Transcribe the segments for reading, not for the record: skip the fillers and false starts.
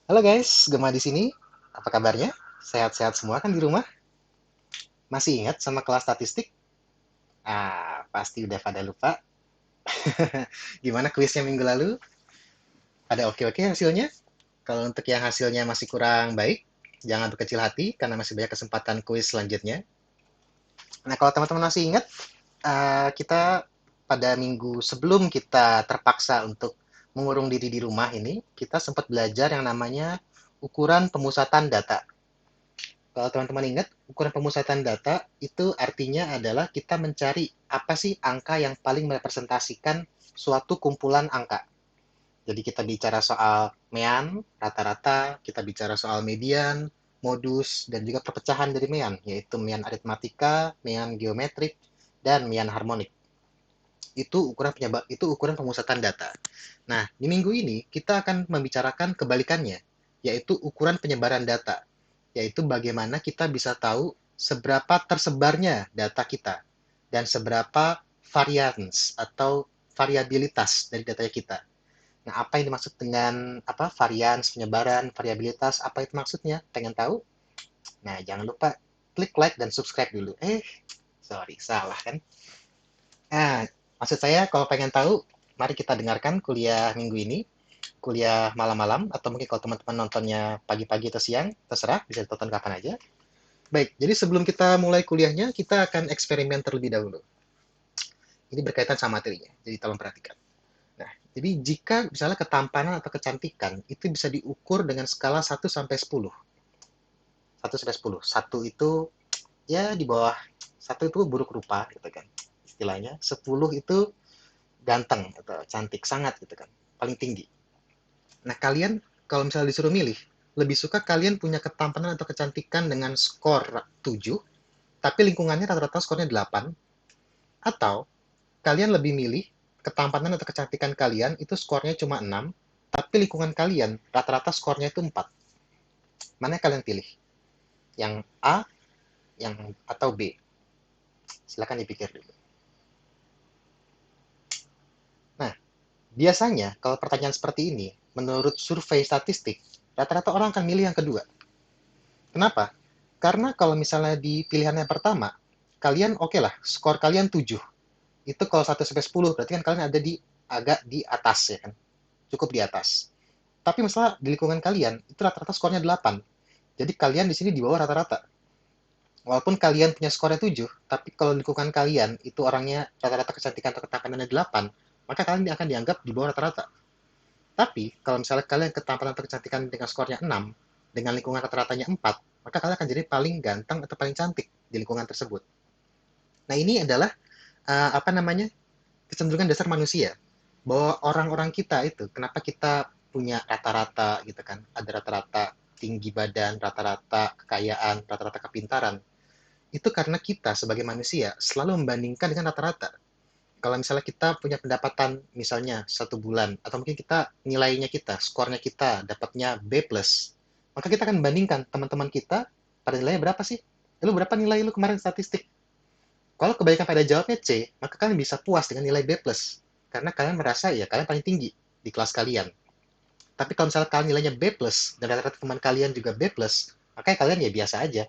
Halo guys, Gema di sini. Apa kabarnya? Sehat-sehat semua kan di rumah? Masih ingat sama kelas statistik? Pasti udah pada lupa. Gimana kuisnya minggu lalu? Pada oke-oke hasilnya? Kalau untuk yang hasilnya masih kurang baik, jangan berkecil hati karena masih banyak kesempatan kuis selanjutnya. Nah, kalau teman-teman masih ingat, kita pada minggu sebelum kita terpaksa untuk mengurung diri di rumah ini, kita sempat belajar yang namanya ukuran pemusatan data. Kalau teman-teman ingat, ukuran pemusatan data itu artinya adalah kita mencari apa sih angka yang paling merepresentasikan suatu kumpulan angka. Jadi kita bicara soal mean, rata-rata, kita bicara soal median, modus, dan juga perpecahan dari mean, yaitu mean aritmatika, mean geometrik, dan mean harmonik. Itu ukuran pemusatan data. Nah, di minggu ini kita akan membicarakan kebalikannya, yaitu ukuran penyebaran data, yaitu bagaimana kita bisa tahu seberapa tersebarnya data kita dan seberapa varians atau variabilitas dari data kita. Nah, apa yang dimaksud dengan apa varians, penyebaran, variabilitas, apa itu maksudnya? Pengen tahu? Nah, jangan lupa klik like dan subscribe dulu. Sorry, salah kan? Nah, maksud saya kalau pengen tahu, mari kita dengarkan kuliah minggu ini, kuliah malam-malam, atau mungkin kalau teman-teman nontonnya pagi-pagi atau siang, terserah, bisa ditonton kapan aja. Baik, jadi sebelum kita mulai kuliahnya, kita akan eksperimen terlebih dahulu. Ini berkaitan sama materinya, jadi tolong perhatikan. Nah, jadi jika misalnya ketampanan atau kecantikan itu bisa diukur dengan skala 1 sampai 10. 1 sampai 10. Satu itu ya di bawah, satu itu buruk rupa gitu kan. Istilahnya 10 itu ganteng atau cantik sangat gitu kan. Paling tinggi. Nah, kalian kalau misalnya disuruh milih, lebih suka kalian punya ketampanan atau kecantikan dengan skor 7, tapi lingkungannya rata-rata skornya 8, atau kalian lebih milih ketampanan atau kecantikan kalian itu skornya cuma 6, tapi lingkungan kalian rata-rata skornya itu 4. Mana yang kalian pilih? Yang A, yang atau B? Silakan dipikir dulu. Nah, biasanya kalau pertanyaan seperti ini, menurut survei statistik, rata-rata orang akan milih yang kedua. Kenapa? Karena kalau misalnya di pilihan yang pertama, kalian oke lah, skor kalian 7. Itu kalau 1 sampai 10, berarti kan kalian ada di agak di atas ya kan, cukup di atas. Tapi masalah di lingkungan kalian, itu rata-rata skornya 8. Jadi kalian di sini di bawah rata-rata. Walaupun kalian punya skornya 7, tapi kalau lingkungan kalian itu orangnya rata-rata kecantikan atau ketampanannya 8, maka kalian akan dianggap di bawah rata-rata. Tapi kalau misalnya kalian ketampanan atau kecantikan dengan skornya 6, dengan lingkungan rata-ratanya 4, maka kalian akan jadi paling ganteng atau paling cantik di lingkungan tersebut. Nah, ini adalah apa namanya? Kecenderungan dasar manusia. Bahwa orang-orang kita itu kenapa kita punya rata-rata gitu kan? Ada rata-rata tinggi badan, rata-rata kekayaan, rata-rata kepintaran. Itu karena kita sebagai manusia selalu membandingkan dengan rata-rata. Kalau misalnya kita punya pendapatan misalnya 1 bulan, atau mungkin kita nilainya kita, skornya kita dapatnya B+, maka kita akan membandingkan teman-teman kita pada nilainya berapa sih? Lu berapa nilai lu kemarin statistik? Kalau kebaikan pada jawabnya C, maka kalian bisa puas dengan nilai B+. Karena kalian merasa ya kalian paling tinggi di kelas kalian. Tapi kalau misalnya kalian nilainya B+, dan rata-rata teman kalian juga B+, maka kalian ya biasa aja.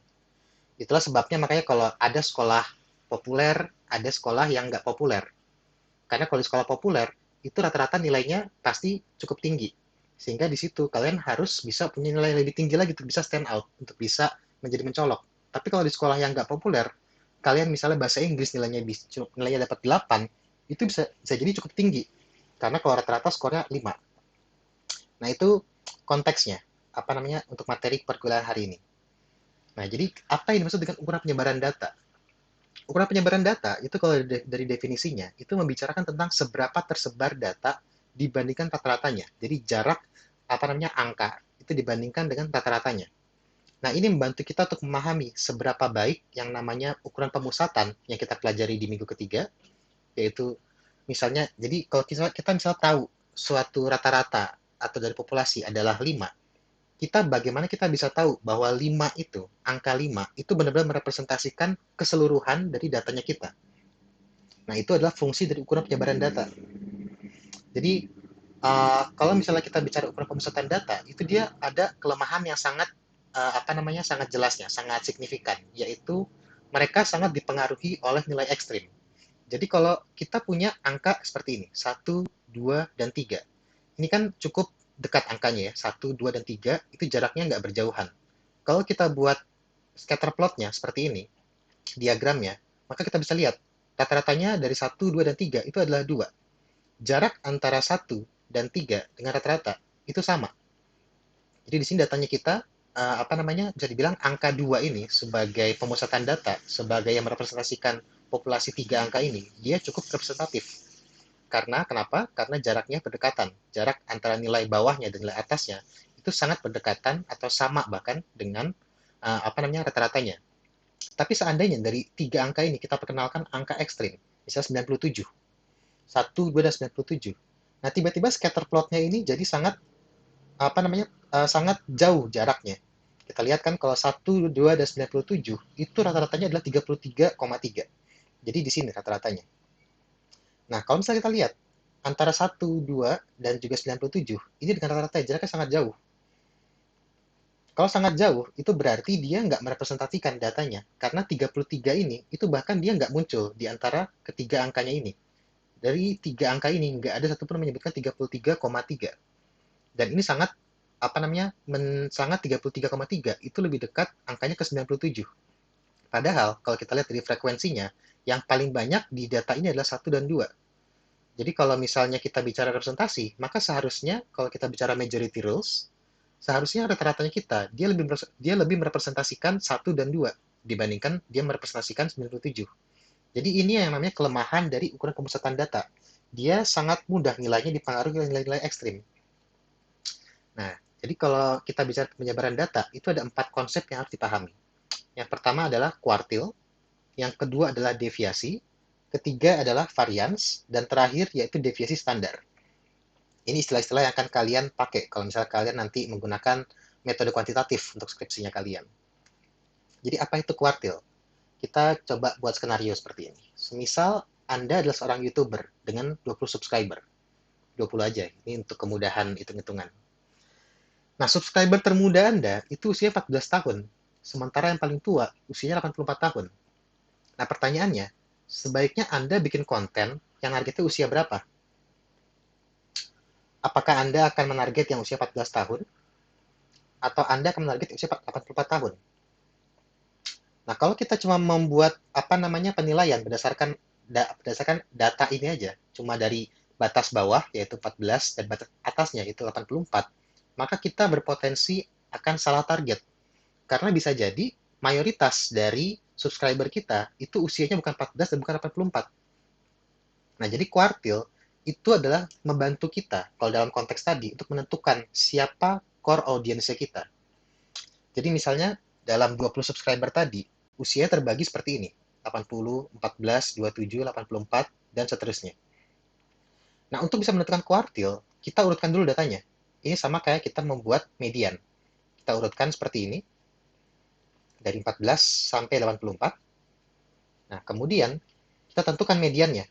Itulah sebabnya makanya kalau ada sekolah populer, ada sekolah yang nggak populer. Karena kalau di sekolah populer, itu rata-rata nilainya pasti cukup tinggi. Sehingga di situ kalian harus bisa punya nilai lebih tinggi lagi untuk bisa stand out, untuk bisa menjadi mencolok. Tapi kalau di sekolah yang nggak populer, kalian misalnya bahasa Inggris nilainya dapat 8, itu bisa jadi cukup tinggi. Karena kalau rata-rata skornya 5. Nah, itu konteksnya, apa namanya, untuk materi perkuliahan hari ini. Nah, jadi apa yang dimaksud dengan ukuran penyebaran data? Ukuran penyebaran data itu kalau dari definisinya itu membicarakan tentang seberapa tersebar data dibandingkan rata-ratanya. Jadi jarak apa namanya angka itu dibandingkan dengan rata-ratanya. Nah, ini membantu kita untuk memahami seberapa baik yang namanya ukuran pemusatan yang kita pelajari di minggu ketiga, yaitu misalnya, jadi kalau kita misal tahu suatu rata-rata atau dari populasi adalah 5, kita bagaimana kita bisa tahu bahwa 5 itu, angka 5 itu benar-benar merepresentasikan keseluruhan dari datanya kita. Nah, itu adalah fungsi dari ukuran penyebaran data. Jadi, Kalau misalnya kita bicara ukuran pemusatan data, itu dia ada kelemahan yang sangat sangat jelasnya, sangat signifikan, yaitu mereka sangat dipengaruhi oleh nilai ekstrim. Jadi kalau kita punya angka seperti ini, 1, 2, dan 3. Ini kan cukup dekat angkanya ya, 1, 2, dan 3, itu jaraknya nggak berjauhan. Kalau kita buat scatter plotnya seperti ini, diagramnya, maka kita bisa lihat rata-ratanya dari 1, 2, dan 3 itu adalah 2. Jarak antara 1 dan 3 dengan rata-rata itu sama. Jadi di sini datanya kita bisa dibilang angka 2 ini sebagai pemusatan data, sebagai yang merepresentasikan populasi 3 angka ini, dia cukup representatif. Karena kenapa? Karena jaraknya berdekatan. Jarak antara nilai bawahnya dan nilai atasnya itu sangat berdekatan atau sama bahkan dengan rata-ratanya. Tapi seandainya dari 3 angka ini kita perkenalkan angka ekstrim, misalnya 97, 1, 2, dan 97. Nah, tiba-tiba scatter plotnya ini jadi sangat sangat jauh jaraknya. Kita lihat kan kalau 1, 2, dan 97 itu rata-ratanya adalah 33,3. Jadi di sini rata-ratanya. Nah, kalau misalnya kita lihat antara 1, 2, dan juga 97, ini dengan rata-rata jaraknya sangat jauh. Kalau sangat jauh, itu berarti dia nggak merepresentasikan datanya. Karena 33 ini, itu bahkan dia nggak muncul di antara ketiga angkanya ini. Dari 3 angka ini, nggak ada satupun menyebutkan 33,3. Dan ini sangat sangat 33,3 itu lebih dekat angkanya ke 97. Padahal kalau kita lihat dari frekuensinya, yang paling banyak di data ini adalah 1 dan 2. Jadi kalau misalnya kita bicara representasi, maka seharusnya kalau kita bicara majority rules, seharusnya rata-ratanya kita dia lebih merepresentasikan 1 dan 2 dibandingkan dia merepresentasikan 97. Jadi ini yang namanya kelemahan dari ukuran pemusatan data. Dia sangat mudah nilainya dipengaruhi oleh nilai-nilai ekstrim. Nah, jadi kalau kita bicara penyebaran data, itu ada 4 konsep yang harus dipahami. Yang pertama adalah kuartil, yang kedua adalah deviasi, ketiga adalah varians, dan terakhir yaitu deviasi standar. Ini istilah-istilah yang akan kalian pakai kalau misalnya kalian nanti menggunakan metode kuantitatif untuk skripsinya kalian. Jadi apa itu kuartil? Kita coba buat skenario seperti ini. Semisal Anda adalah seorang YouTuber dengan 20 subscriber. 20 aja, ini untuk kemudahan hitung-hitungan. Nah, subscriber termuda Anda itu usia 14 tahun, sementara yang paling tua usianya 84 tahun. Nah, pertanyaannya, sebaiknya Anda bikin konten yang targetnya usia berapa? Apakah Anda akan menarget yang usia 14 tahun? Atau Anda akan menarget usia 84 tahun? Nah, kalau kita cuma membuat penilaian berdasarkan data ini aja, cuma dari batas bawah yaitu 14 dan batas atasnya yaitu 84, maka kita berpotensi akan salah target. Karena bisa jadi mayoritas dari subscriber kita itu usianya bukan 14 dan bukan 84. Nah, jadi kuartil itu adalah membantu kita kalau dalam konteks tadi untuk menentukan siapa core audiensnya kita. Jadi misalnya dalam 20 subscriber tadi, usia terbagi seperti ini. 80, 14, 27, 84, dan seterusnya. Nah, untuk bisa menentukan kuartil, kita urutkan dulu datanya. Ini sama kayak kita membuat median. Kita urutkan seperti ini, dari 14 sampai 84. Nah, kemudian kita tentukan mediannya.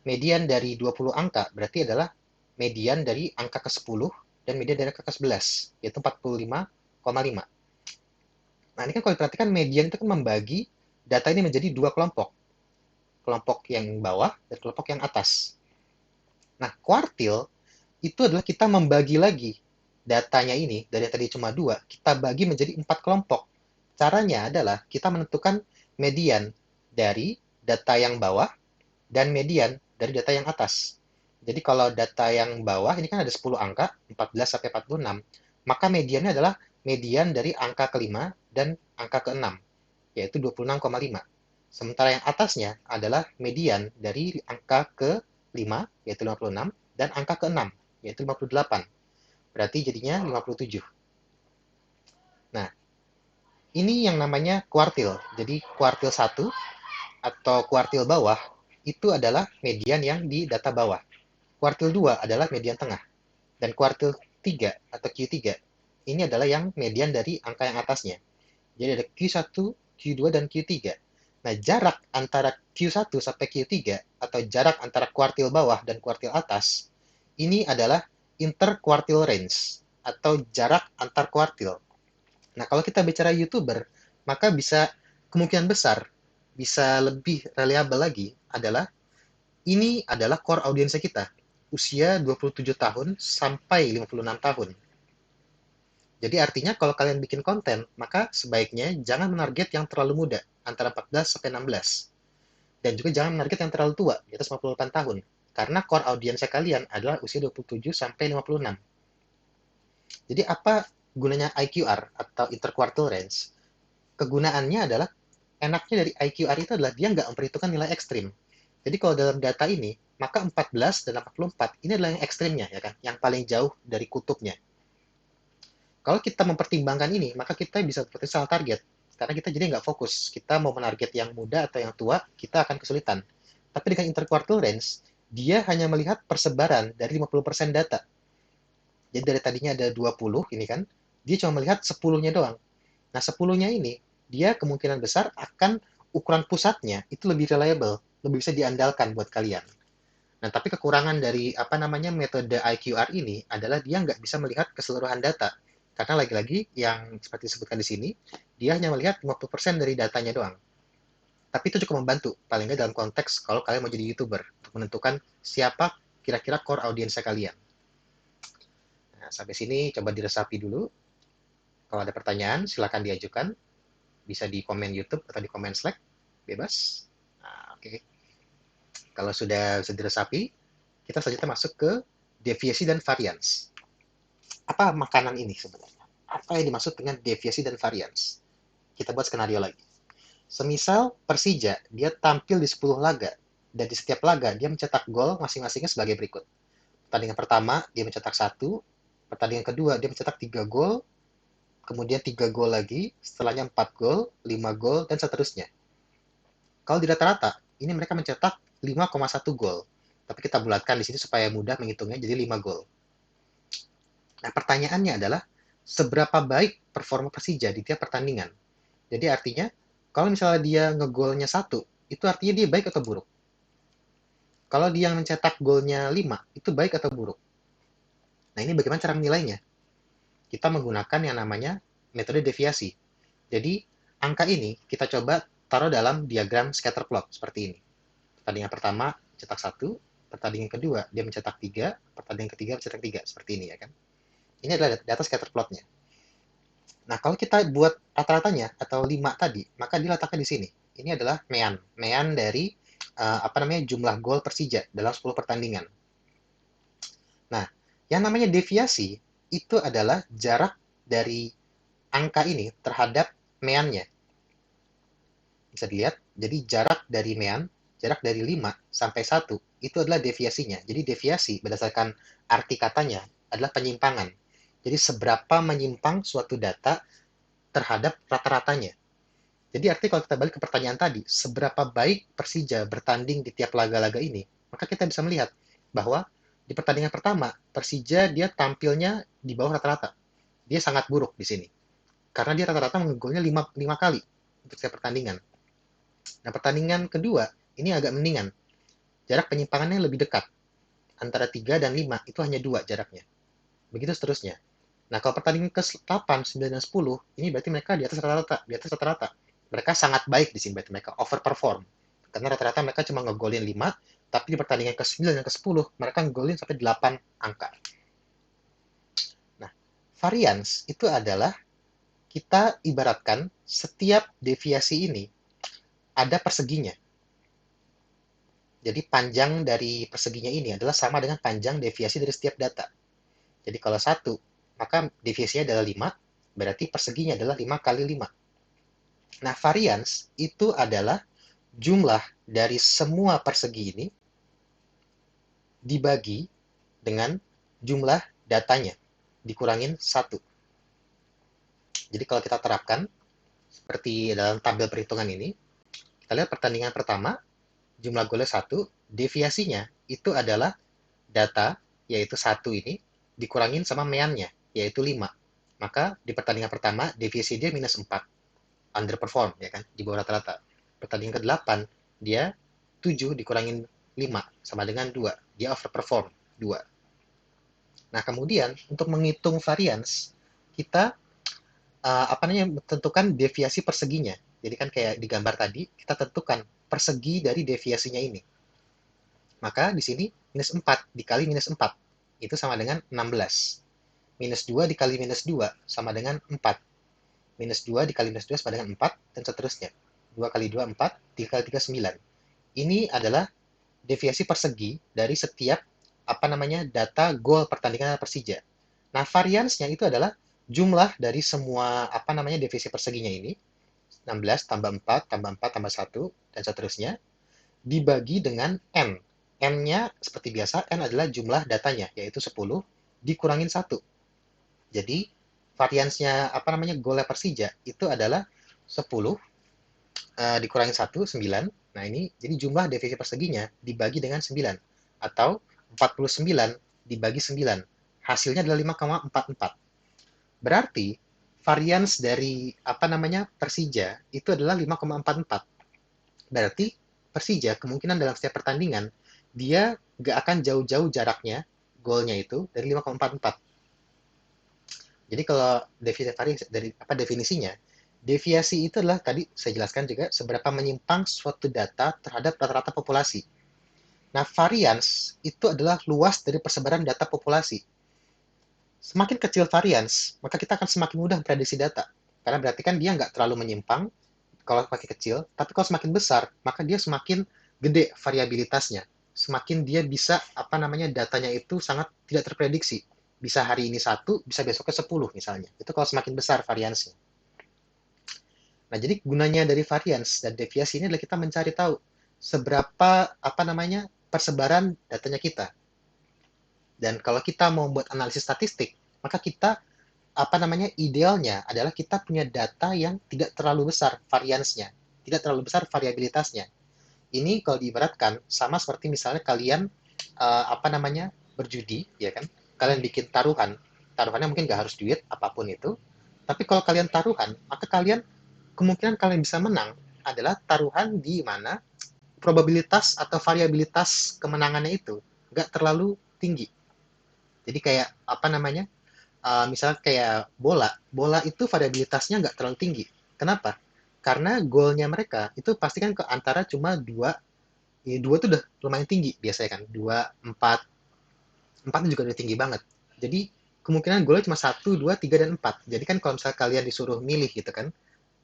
Median dari 20 angka berarti adalah median dari angka ke-10 dan median dari angka ke-11, yaitu 45,5. Nah, ini kan kalau diperhatikan median itu kan membagi data ini menjadi 2 kelompok. Kelompok yang bawah dan kelompok yang atas. Nah, kuartil itu adalah kita membagi lagi datanya ini, dari tadi cuma 2, kita bagi menjadi 4 kelompok. Caranya adalah kita menentukan median dari data yang bawah dan median dari data yang atas. Jadi kalau data yang bawah ini kan ada 10 angka, 14 sampai 46, maka mediannya adalah median dari angka ke-5 dan angka ke-6, yaitu 26,5. Sementara yang atasnya adalah median dari angka ke-5, yaitu 56, dan angka ke-6, yaitu 58. Berarti jadinya 57. Nah, ini yang namanya kuartil. Jadi kuartil 1 atau kuartil bawah itu adalah median yang di data bawah. Kuartil 2 adalah median tengah. Dan kuartil 3 atau Q3 ini adalah yang median dari angka yang atasnya. Jadi ada Q1, Q2, dan Q3. Nah, jarak antara Q1 sampai Q3 atau jarak antara kuartil bawah dan kuartil atas Ini adalah interquartile range atau jarak antar kuartil. Nah, kalau kita bicara YouTuber, maka bisa kemungkinan besar bisa lebih reliable lagi adalah ini adalah core audiensnya kita, usia 27 tahun sampai 56 tahun. Jadi artinya kalau kalian bikin konten, maka sebaiknya jangan menarget yang terlalu muda, antara 14 sampai 16. Dan juga jangan menarget yang terlalu tua, di atas 58 tahun. Karena core audiensnya kalian adalah usia 27 sampai 56. Jadi apa gunanya IQR atau interquartile range? Kegunaannya adalah enaknya dari IQR itu adalah dia nggak memperhitungkan nilai ekstrim. Jadi kalau dalam data ini, maka 14 dan 84 ini adalah yang ekstrimnya, ya kan? Yang paling jauh dari kutubnya. Kalau kita mempertimbangkan ini, maka kita bisa seperti salah target. Karena kita jadi nggak fokus. Kita mau menarget yang muda atau yang tua, kita akan kesulitan. Tapi dengan interquartile range, dia hanya melihat persebaran dari 50% data. Jadi dari tadinya ada 20 ini kan, dia cuma melihat 10-nya doang. Nah, 10-nya ini, dia kemungkinan besar akan ukuran pusatnya itu lebih reliable, lebih bisa diandalkan buat kalian. Nah, tapi kekurangan dari apa namanya metode IQR ini adalah dia nggak bisa melihat keseluruhan data. Karena lagi-lagi yang seperti disebutkan di sini, dia hanya melihat 50% dari datanya doang. Tapi itu cukup membantu, paling nggak dalam konteks kalau kalian mau jadi YouTuber, untuk menentukan siapa kira-kira core audiensnya kalian. Nah, sampai sini coba diresapi dulu. Kalau ada pertanyaan, silakan diajukan. Bisa di komen YouTube atau di komen Slack, bebas. Nah, oke. Kalau sudah diresapi, kita selanjutnya masuk ke deviasi dan varians. Apa makanan ini sebenarnya? Apa yang dimaksud dengan deviasi dan varians? Kita buat skenario lagi. Semisal Persija, dia tampil di 10 laga, dan di setiap laga dia mencetak gol masing-masingnya sebagai berikut. Pertandingan pertama, dia mencetak 1, pertandingan kedua, dia mencetak 3 gol, kemudian 3 gol lagi, setelahnya 4 gol, 5 gol, dan seterusnya. Kalau di rata-rata, ini mereka mencetak 5,1 gol. Tapi kita bulatkan di sini supaya mudah menghitungnya jadi 5 gol. Nah, pertanyaannya adalah seberapa baik performa Persija di tiap pertandingan. Jadi artinya kalau misalnya dia ngegolnya 1, itu artinya dia baik atau buruk. Kalau dia mencetak golnya 5, itu baik atau buruk. Nah, ini bagaimana cara menilainya? Kita menggunakan yang namanya metode deviasi. Jadi, angka ini kita coba taruh dalam diagram scatter plot seperti ini. Pertandingan pertama cetak 1, pertandingan kedua dia mencetak 3, pertandingan ketiga mencetak 3, seperti ini ya kan. Ini adalah data scatter plotnya. Nah, kalau kita buat rata-ratanya atau 5 tadi, maka diletakkan di sini. Ini adalah mean. Mean dari apa namanya jumlah gol Persija dalam 10 pertandingan. Nah, yang namanya deviasi itu adalah jarak dari angka ini terhadap meannya. Bisa dilihat, jadi jarak dari mean, jarak dari 5 sampai 1 itu adalah deviasinya. Jadi deviasi berdasarkan arti katanya adalah penyimpangan. Jadi seberapa menyimpang suatu data terhadap rata-ratanya. Jadi artinya kalau kita balik ke pertanyaan tadi, seberapa baik Persija bertanding di tiap laga-laga ini, maka kita bisa melihat bahwa di pertandingan pertama, Persija dia tampilnya di bawah rata-rata. Dia sangat buruk di sini. Karena dia rata-rata menggolnya 5 kali untuk setiap pertandingan. Nah, pertandingan kedua, ini agak mendingan. Jarak penyimpangannya lebih dekat. Antara 3 dan 5, itu hanya 2 jaraknya. Begitu seterusnya. Nah, kalau pertandingan ke-8, 9, dan 10, ini berarti mereka di atas rata-rata. Di atas rata-rata. Mereka sangat baik di sini, berarti mereka overperform. Karena rata-rata mereka cuma ngegolin 5, tapi di pertandingan ke-9 dan ke-10, mereka ngegolin sampai 8 angka. Nah, variance itu adalah kita ibaratkan setiap deviasi ini ada perseginya. Jadi panjang dari perseginya ini adalah sama dengan panjang deviasi dari setiap data. Jadi kalau 1, maka deviasinya adalah 5, berarti perseginya adalah 5 kali 5. Nah, variance itu adalah jumlah dari semua persegi ini dibagi dengan jumlah datanya, dikurangin 1. Jadi kalau kita terapkan, seperti dalam tabel perhitungan ini, kita lihat pertandingan pertama, jumlah golnya 1, deviasinya itu adalah data, yaitu 1 ini, dikurangin sama meannya, yaitu 5. Maka di pertandingan pertama, deviasi dia minus 4. Underperform, ya kan, di bawah rata-rata. Pertandingan ke-8, dia 7 dikurangin 5, sama dengan 2. Dia overperform, 2. Nah, kemudian untuk menghitung varians, kita tentukan deviasi perseginya. Jadi kan kayak di gambar tadi, kita tentukan persegi dari deviasinya ini. Maka di sini minus 4 dikali minus 4, itu sama dengan 16. Minus 2 dikali minus 2 sama dengan 4. Minus 2 dikali minus 2 sama dengan 4, dan seterusnya. 2 kali 2, 4, 3 kali 3, 9. Ini adalah deviasi persegi dari setiap data gol pertandingan Persija. Nah, variansnya itu adalah jumlah dari semua deviasi perseginya ini, 16 tambah 4 tambah 4 tambah 1 dan seterusnya, dibagi dengan n. N-nya seperti biasa, n adalah jumlah datanya, yaitu 10 dikurangin 1. Jadi variansnya golnya Persija itu adalah 10 dikurangin 1, 9. Nah, ini jadi jumlah deviasi perseginya dibagi dengan 9. Atau 49 dibagi 9. Hasilnya adalah 5,44. Berarti varians dari Persija itu adalah 5,44. Berarti Persija kemungkinan dalam setiap pertandingan dia nggak akan jauh-jauh jaraknya golnya itu dari 5,44. Jadi kalau definisinya, deviasi itu adalah tadi saya jelaskan juga seberapa menyimpang suatu data terhadap rata-rata populasi. Nah, varians itu adalah luas dari persebaran data populasi. Semakin kecil varians, maka kita akan semakin mudah memprediksi data. Karena berarti kan dia nggak terlalu menyimpang kalau makin kecil, tapi kalau semakin besar, maka dia semakin gede variabilitasnya. Semakin dia bisa, datanya itu sangat tidak terprediksi. Bisa hari ini 1, bisa besoknya 10 misalnya. Itu kalau semakin besar variansnya. Nah, jadi gunanya dari varians dan deviasi ini adalah kita mencari tahu seberapa, persebaran datanya kita. Dan kalau kita mau buat analisis statistik, maka kita idealnya adalah kita punya data yang tidak terlalu besar variansnya, tidak terlalu besar variabilitasnya. Ini kalau diibaratkan sama seperti misalnya kalian berjudi, ya kan? Kalian bikin taruhan, taruhannya mungkin nggak harus duit apapun itu, tapi kalau kalian taruhan, maka kemungkinan kalian bisa menang adalah taruhan di mana probabilitas atau variabilitas kemenangannya itu nggak terlalu tinggi. Jadi kayak misalnya kayak bola itu variabilitasnya nggak terlalu tinggi. Kenapa? Karena golnya mereka itu pasti kan ke antara cuma dua, ya dua itu udah lumayan tinggi biasanya kan, dua, empat, empat juga udah tinggi banget. Jadi kemungkinan golnya cuma satu, dua, tiga, dan empat. Jadi kan kalau misalnya kalian disuruh milih gitu kan,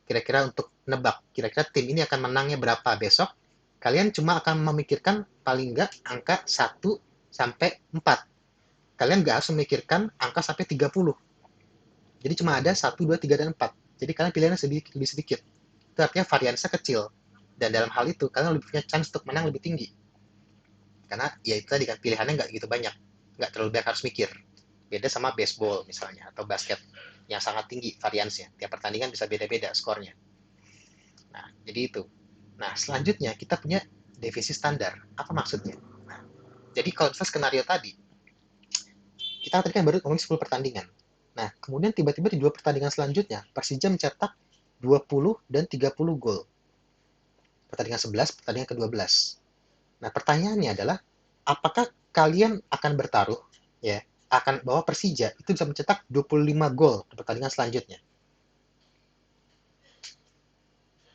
kira-kira untuk nebak, kira-kira tim ini akan menangnya berapa besok, kalian cuma akan memikirkan paling nggak angka 1 sampai 4. Kalian nggak harus memikirkan angka sampai 30. Jadi cuma ada 1, 2, 3, dan 4. Jadi kalian pilihannya sedikit, lebih sedikit. Itu artinya variansnya kecil. Dan dalam hal itu, kalian lebih punya chance untuk menang lebih tinggi. Karena ya itu tadi kan, pilihannya nggak gitu banyak. Nggak terlalu banyak harus mikir. Beda sama baseball misalnya, atau basket yang sangat tinggi variansnya. Tiap pertandingan bisa beda-beda skornya. Nah, jadi itu. Nah, selanjutnya kita punya defisit standar. Apa maksudnya? Nah, jadi kalau misalnya skenario tadi, kita tadi kan baru ngomongin 10 pertandingan. Nah, kemudian tiba-tiba di 2 pertandingan selanjutnya, Persija mencetak 20 dan 30 gol. Pertandingan 11, pertandingan ke-12. Nah, pertanyaannya adalah, apakah kalian akan bertaruh, ya, akan bahwa Persija itu bisa mencetak 25 gol di pertandingan selanjutnya?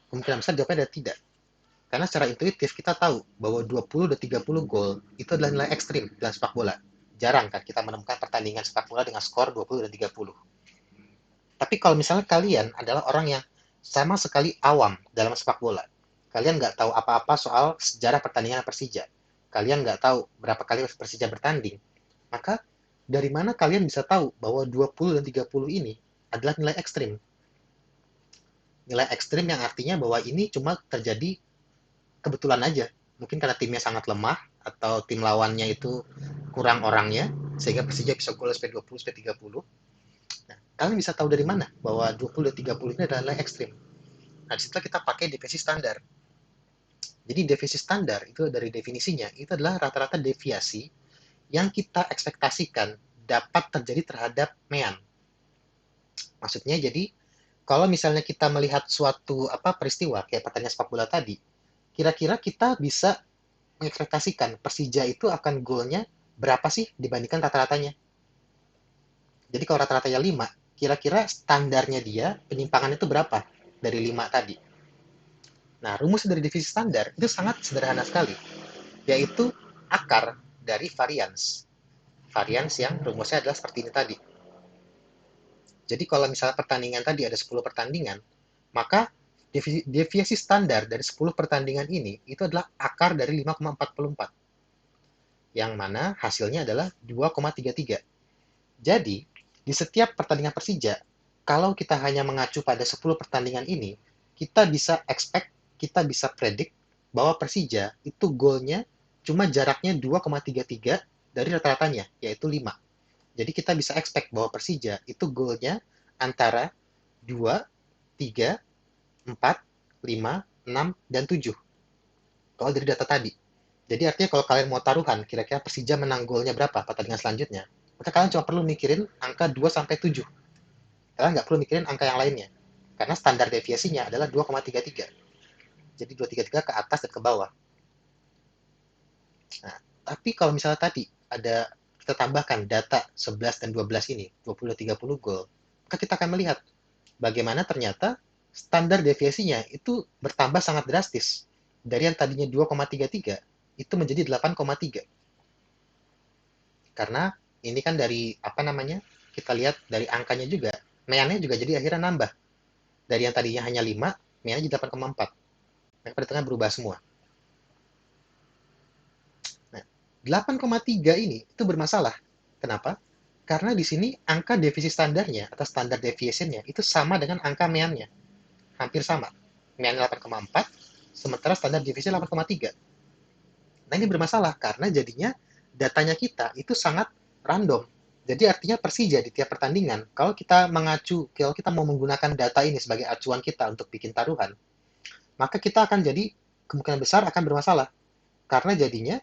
Kemungkinan besar jawabannya adalah tidak. Karena secara intuitif kita tahu bahwa 20 dan 30 gol itu adalah nilai ekstrim dalam sepak bola. Jarang kan kita menemukan pertandingan sepak bola dengan skor 20 dan 30. Tapi kalau misalnya kalian adalah orang yang sama sekali awam dalam sepak bola, kalian nggak tahu apa-apa soal sejarah pertandingan Persija, kalian nggak tahu berapa kali Persija bertanding, maka dari mana kalian bisa tahu bahwa 20 dan 30 ini adalah nilai ekstrim? Nilai ekstrim yang artinya bahwa ini cuma terjadi kebetulan aja. Mungkin karena timnya sangat lemah, atau tim lawannya itu kurang orangnya, sehingga Persija bisa gol sampai 20, sampai 30. Nah, kalian bisa tahu dari mana bahwa 20 dan 30 ini adalah nilai ekstrim? Nah, disitu kita pakai definisi standar. Jadi definisi standar itu dari definisinya, itu adalah rata-rata deviasi yang kita ekspektasikan dapat terjadi terhadap mean. Maksudnya jadi, kalau misalnya kita melihat suatu peristiwa kayak pertandingan sepak bola tadi, kira-kira kita bisa mengekspektasikan Persija itu akan golnya berapa sih dibandingkan rata-ratanya. Jadi kalau rata-ratanya 5, kira-kira standarnya dia penyimpangan itu berapa dari 5 tadi? Nah, rumus dari divisi standar itu sangat sederhana sekali, yaitu akar dari varians. Varians yang rumusnya adalah seperti ini tadi. Jadi kalau misalnya pertandingan tadi ada 10 pertandingan, maka deviasi standar dari 10 pertandingan ini itu adalah akar dari 5,44, yang mana hasilnya adalah 2,33. Jadi, di setiap pertandingan Persija, kalau kita hanya mengacu pada 10 pertandingan ini, kita bisa expect, kita bisa predik bahwa Persija itu golnya cuma jaraknya 2,33 dari rata-ratanya, yaitu 5. Jadi kita bisa expect bahwa Persija itu golnya antara 2, 3, 4, 5, 6, dan 7. Kalau dari data tadi. Jadi artinya kalau kalian mau taruhan, kira-kira Persija menang golnya berapa pertandingan selanjutnya, maka kalian cuma perlu mikirin angka 2 sampai 7. Kalian nggak perlu mikirin angka yang lainnya. Karena standar deviasinya adalah 2,33. Jadi 2,33 ke atas dan ke bawah. Nah, tapi kalau misalnya tadi ada kita tambahkan data 11 dan 12 ini, 20 dan 30 gol, maka kita akan melihat bagaimana ternyata standar deviasinya itu bertambah sangat drastis. Dari yang tadinya 2,33 itu menjadi 8,3. Karena ini kan dari apa namanya? Kita lihat dari angkanya juga, meannya juga jadi akhirnya nambah. Dari yang tadinya hanya 5, meannya jadi 8,4. Mereka pada tengah berubah semua. Nah, 8,3 ini itu bermasalah. Kenapa? Karena di sini angka deviasi standarnya atau standar deviationnya itu sama dengan angka meannya. Hampir sama. Mean 8,4, sementara standar deviasi 8,3. Nah, ini bermasalah karena jadinya datanya kita itu sangat random. Jadi artinya Persija di tiap pertandingan, kalau kita mengacu, kalau kita mau menggunakan data ini sebagai acuan kita untuk bikin taruhan, maka kita akan jadi kemungkinan besar akan bermasalah. Karena jadinya,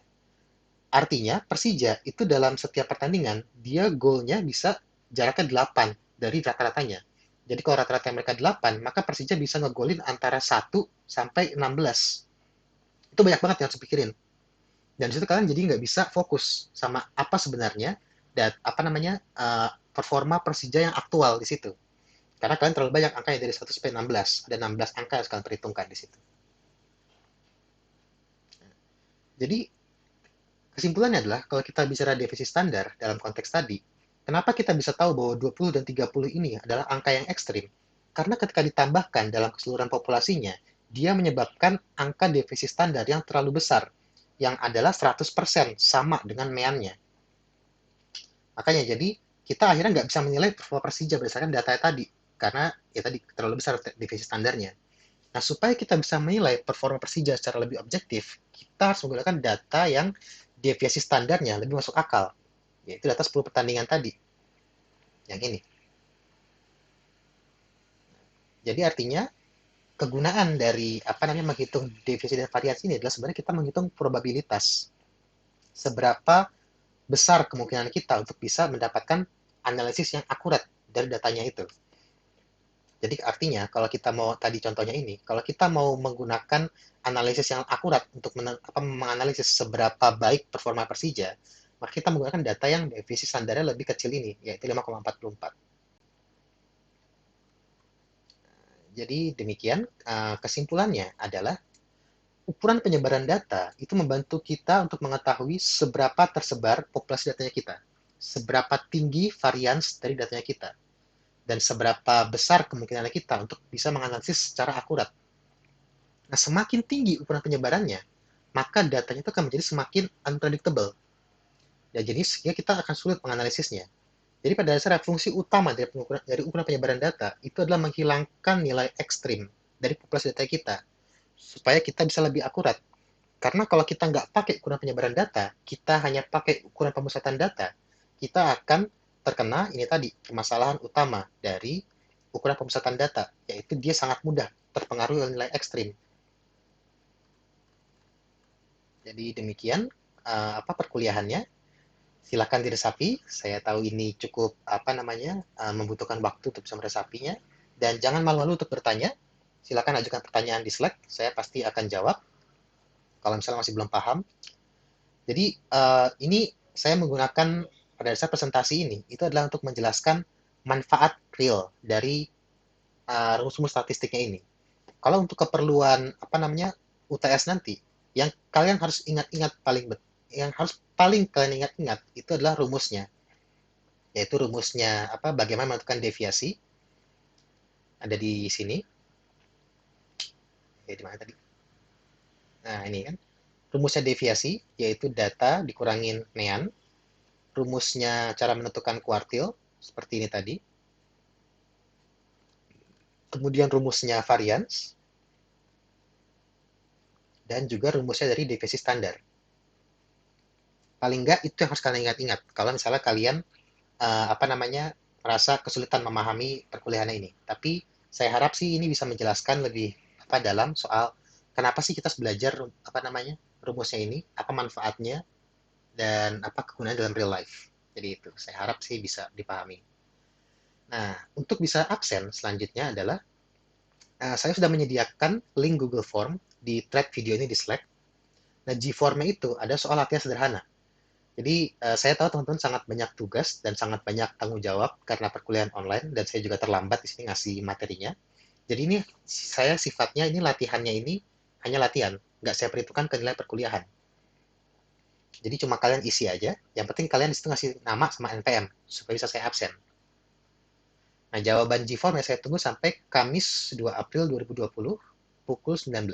artinya Persija itu dalam setiap pertandingan, dia golnya bisa jaraknya 8 dari rata-ratanya. Jadi kalau rata-rata mereka 8, maka Persija bisa ngegolin antara 1 sampai 16. Itu banyak banget yang harus dipikirin. Dan disitu kalian jadi nggak bisa fokus sama apa sebenarnya dan apa namanya performa Persija yang aktual di situ. Karena kalian terlalu banyak angkanya dari 1 sampai 16. Ada 16 angka yang kalian perhitungkan di situ. Jadi kesimpulannya adalah kalau kita bicara defisit standar dalam konteks tadi, kenapa kita bisa tahu bahwa 20 dan 30 ini adalah angka yang ekstrim? Karena ketika ditambahkan dalam keseluruhan populasinya, dia menyebabkan angka defisit standar yang terlalu besar, yang adalah 100% sama dengan meannya. Makanya jadi kita akhirnya nggak bisa menilai performa Persija berdasarkan data tadi, karena ya tadi terlalu besar defisit standarnya. Nah, supaya kita bisa menilai performa Persija secara lebih objektif, kita harus menggunakan data yang deviasi standarnya lebih masuk akal, yaitu data 10 pertandingan tadi, yang ini. Jadi artinya kegunaan dari apa namanya menghitung deviasi dan variasi ini adalah sebenarnya kita menghitung probabilitas seberapa besar kemungkinan kita untuk bisa mendapatkan analisis yang akurat dari datanya itu. Jadi artinya kalau kita mau tadi contohnya ini, kalau kita mau menggunakan analisis yang akurat untuk menganalisis seberapa baik performa Persija, maka kita menggunakan data yang deviasi standarnya lebih kecil ini, yaitu 5,44. Jadi demikian kesimpulannya adalah ukuran penyebaran data itu membantu kita untuk mengetahui seberapa tersebar populasi datanya kita, seberapa tinggi varians dari datanya kita, dan seberapa besar kemungkinan kita untuk bisa menganalisis secara akurat. Nah, semakin tinggi ukuran penyebarannya, maka datanya itu akan menjadi semakin unpredictable. Ya, jadi kita akan sulit menganalisisnya. Jadi pada dasarnya fungsi utama dari ukuran penyebaran data itu adalah menghilangkan nilai ekstrim dari populasi data kita, supaya kita bisa lebih akurat. Karena kalau kita nggak pakai ukuran penyebaran data, kita hanya pakai ukuran pemusatan data, kita akan terkena ini tadi, permasalahan utama dari ukuran pemusatan data, yaitu dia sangat mudah terpengaruh oleh nilai ekstrim. Jadi demikian perkuliahannya. Silakan diresapi. Saya tahu ini cukup membutuhkan waktu untuk bisa meresapinya. Dan jangan malu-malu untuk bertanya. Silakan ajukan pertanyaan di Slack. Saya pasti akan jawab kalau misalnya masih belum paham. Jadi ini saya menggunakan pada dasar presentasi ini itu adalah untuk menjelaskan manfaat real dari rumus-rumus statistiknya ini. Kalau untuk keperluan apa namanya UTS nanti, yang kalian harus ingat-ingat yang harus paling kalian ingat-ingat itu adalah rumusnya, yaitu rumusnya apa bagaimana menentukan deviasi, ada di sini. Ya, di mana tadi? Nah, ini kan rumusnya deviasi yaitu data dikurangin mean, rumusnya cara menentukan kuartil seperti ini tadi. Kemudian rumusnya varians dan juga rumusnya dari deviasi standar. Paling enggak itu yang harus kalian ingat-ingat kalau misalnya kalian apa namanya merasa kesulitan memahami perkuliahan ini. Tapi saya harap sih ini bisa menjelaskan lebih apa dalam soal kenapa sih kita harus belajar apa namanya rumusnya ini, apa manfaatnya dan apa kegunaan dalam real life. Jadi itu saya harap sih bisa dipahami. Nah, untuk bisa absen selanjutnya adalah saya sudah menyediakan link Google Form di thread video ini di Slack. Nah, G-Form-nya itu ada soal latihan sederhana. Jadi saya tahu teman-teman sangat banyak tugas dan sangat banyak tanggung jawab karena perkuliahan online dan saya juga terlambat di sini ngasih materinya. Jadi ini saya sifatnya ini latihannya ini hanya latihan, nggak saya perhitungkan ke nilai perkuliahan. Jadi cuma kalian isi aja, yang penting kalian di situ ngasih nama sama NPM supaya bisa saya absen. Nah, jawaban G-Form yang saya tunggu sampai Kamis 2 April 2020 pukul 19.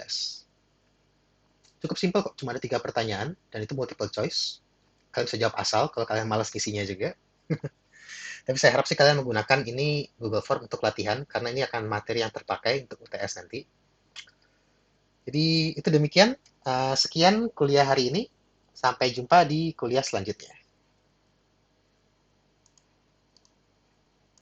Cukup simpel kok, cuma ada 3 pertanyaan dan itu multiple choice. Kalian bisa jawab asal kalau kalian malas ngisinya juga. Tapi saya harap sih kalian menggunakan ini Google Form untuk latihan karena ini akan materi yang terpakai untuk UTS nanti. Jadi itu demikian. Sekian kuliah hari ini. Sampai jumpa di kuliah selanjutnya.